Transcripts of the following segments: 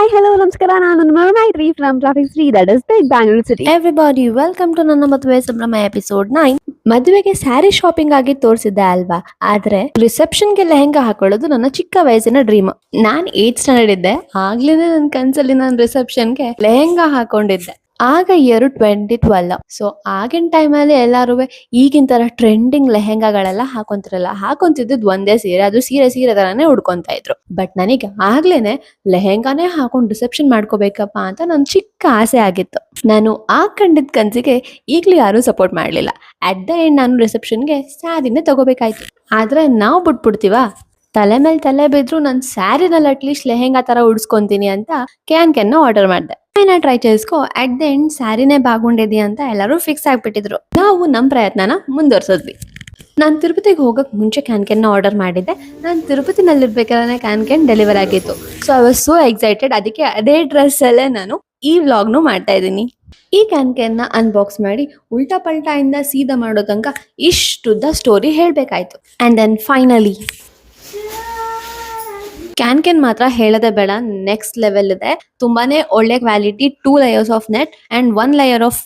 Hi hello ನಮಸ್ಕಾರ, ನಾನು Maitri from traffic free that is big Bangalore city. Everybody welcome to ನನ್ನ ಮದುವೆ ಸಂಭ್ರಮ ಎಪಿಸೋಡ್ 9. ಮದುವೆಗೆ ಸ್ಯಾರಿ ಶಾಪಿಂಗ್ ಆಗಿ ತೋರಿಸಿದ್ದೆ ಅಲ್ವಾ, ಆದ್ರೆ ರಿಸೆಪ್ಷನ್ಗೆ ಲೆಹೆಂಗಾ ಹಾಕೊಳ್ಳೋದು ನನ್ನ ಚಿಕ್ಕ ವಯಸ್ಸಿನ ಡ್ರೀಮ್. ನಾನ್ 8th ಸ್ಟ್ಯಾಂಡರ್ಡ್ ಇದ್ದೆ, ಆಗ್ಲೇನೆ ನನ್ನ ಕನ್ಸಲ್ಲಿ ನಾನು ರಿಸೆಪ್ಷನ್ಗೆ ಲೆಹೆಂಗಾ ಹಾಕೊಂಡಿದ್ದೆ. ಆಗ ಇಯರ್ 2012. ಸೊ ಆಗಿನ ಟೈಮಲ್ಲಿ ಎಲ್ಲಾರು ಈಗಿನ ತರ ಟ್ರೆಂಡಿಂಗ್ ಲೆಹೆಂಗಾಗಳೆಲ್ಲ ಹಾಕೊಂತಿದ್ದು ಒಂದೇ ಸೀರೆ, ಅದು ಸೀರೆ ತರಾನೇ ಉಡ್ಕೊಂತ ಇದ್ರು. ಬಟ್ ನನಗೆ ಆಗ್ಲೇನೆ ಲೆಹೆಂಗಾನೇ ಹಾಕೊಂಡು ರಿಸೆಪ್ಷನ್ ಮಾಡ್ಕೋಬೇಕಪ್ಪ ಅಂತ ನನ್ ಚಿಕ್ಕ ಆಸೆ ಆಗಿತ್ತು. ನಾನು ಆ ಕಂಡಿದ್ ಕನ್ಸಿಗೆ ಈಗ್ಲೂ ಯಾರು ಸಪೋರ್ಟ್ ಮಾಡ್ಲಿಲ್ಲ. ಅಟ್ ದ ಎಂಡ್ ನಾನು ರಿಸೆಪ್ಷನ್ಗೆ ಸ್ಯಾರಿನೇ ತಗೋಬೇಕಾಯ್ತು. ಆದ್ರೆ ನಾವು ಬಿಟ್ಬಿಡ್ತೀವ, ತಲೆ ಮೇಲೆ ತಲೆ ಬಿದ್ರು ನಾನು ಸ್ಯಾರಿನಲ್ಲಿ ಅಟ್ಲೀಸ್ಟ್ ಲೆಹೆಂಗಾ ತರ ಉಡ್ಸ್ಕೊಂತೀನಿ ಅಂತ ಕ್ಯಾನ್ ಆರ್ಡರ್ ಮಾಡಿದೆ. ಟ್ರೈ చేసుకో, ಅಟ್ ದ ಎಂಡ್ ಸ್ಯಾರಿನೇ ಬಾಗುಂಡಿದ್ಯಾ ಅಂತ ಎಲ್ಲರೂ ಫಿಕ್ಸ್ ಆಗ್ಬಿಟ್ಟಿದ್ರು. ನಾವು ನಮ್ಮ ಪ್ರಯತ್ನನ ಮುಂದುವರ್ಸಿದ್ವಿ. ನಾನು ತಿರುಪತಿಗೆ ಹೋಗಕ್ ಮುಂಚೆ ಕ್ಯಾನ್ ಆರ್ಡರ್ ಮಾಡಿದ್ದೆ. ನಾನು ತಿರುಪತಿನಲ್ಲಿರ್ಬೇಕಾದ್ರೆ ಕ್ಯಾನ್ ಡೆಲಿವರ್ ಆಗಿತ್ತು. So I was so excited. ಅದಕ್ಕೆ ಅದೇ ಡ್ರೆಸ್ ಅಲ್ಲೇ ನಾನು ಈ ವ್ಲಾಗ್ನು ಮಾಡ್ತಾ ಇದ್ದೀನಿ. ಈ ಕ್ಯಾನ್ ಅನ್ಬಾಕ್ಸ್ ಮಾಡಿ ಉಲ್ಟಾ ಪಲ್ಟಾ ಇಂದ ಸೀದಾ ಮಾಡೋ ತನಕ ಇಷ್ಟುದ್ದ ಸ್ಟೋರಿ ಹೇಳ್ಬೇಕಾಯ್ತು. ಅಂಡ್ ದೆನ್ ಫೈನಲಿ ಕ್ಯಾನ್ ಮಾತ್ರ ಹೇಳದೆ ಬೇಡ, ನೆಕ್ಸ್ಟ್ ಲೆವೆಲ್ ಇದೆ. ತುಂಬಾನೇ ಒಳ್ಳೆ quality, 2 layers of net and 1 layer of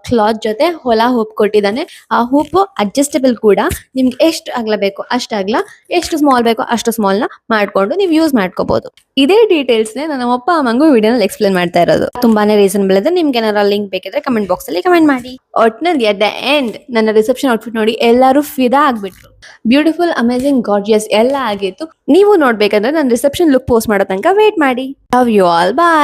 cloth ಜೊತೆ ಹೊಲ ಹೂಪ್ ಕೊಟ್ಟಿದ್ದಾನೆ. ಆ ಹೂಪ್ ಅಡ್ಜಸ್ಟಬಲ್ ಕೂಡ, ನಿಮ್ಗೆ ಎಷ್ಟು ಅಗಲ ಬೇಕೋ ಅಷ್ಟು ಅಗಲ, ಎಷ್ಟು ಸ್ಮಾಲ್ ಬೇಕೋ ಅಷ್ಟು ಸ್ಮಾಲ್ ನ ಮಾಡ್ಕೊಂಡು ನೀವು ಯೂಸ್ ಮಾಡ್ಕೋಬಹುದು. ಇದೇ ಡೀಟೇಲ್ಸ್ ನನ್ನ ಅಪ್ಪ ಅಮ್ಮಂಗೂ ವಿಡಿಯೋನಲ್ಲಿ ಎಕ್ಸ್ಪ್ಲೇನ್ ಮಾಡ್ತಾ ಇರೋದು. ತುಂಬಾನೇ ರೀಸನಬಲ್ ಇದೆ. ನಿಮ್ಗೆ ಏನಾರ ಲಿಂಕ್ ಬೇಕಿದ್ರೆ ಕಮೆಂಟ್ ಬಾಕ್ಸ್ ಅಲ್ಲಿ ಕಮೆಂಟ್ ಮಾಡಿ. ಒಟ್ನಲ್ಲಿ ಅಟ್ ದ ಎಂಡ್ ನನ್ನ ರಿಸೆಪ್ಷನ್ ಔಟ್ಫಿಟ್ ನೋಡಿ ಎಲ್ಲರೂ ಫಿದಾ ಆಗ್ಬಿಟ್ರು. ಬ್ಯೂಟಿಫುಲ್, ಅಮೇಜಿಂಗ್, ಗಾರ್ಜಿಯಸ್ ಎಲ್ಲ ಆಗಿತ್ತು. ನೀವು ನೋಡ್ಬೇಕಂದ್ರೆ ನನ್ನ ರಿಸೆಪ್ಷನ್ ಲುಕ್ ಪೋಸ್ಟ್ ಮಾಡೋ ತನಕ ವೇಟ್ ಮಾಡಿ. Love you all, bye.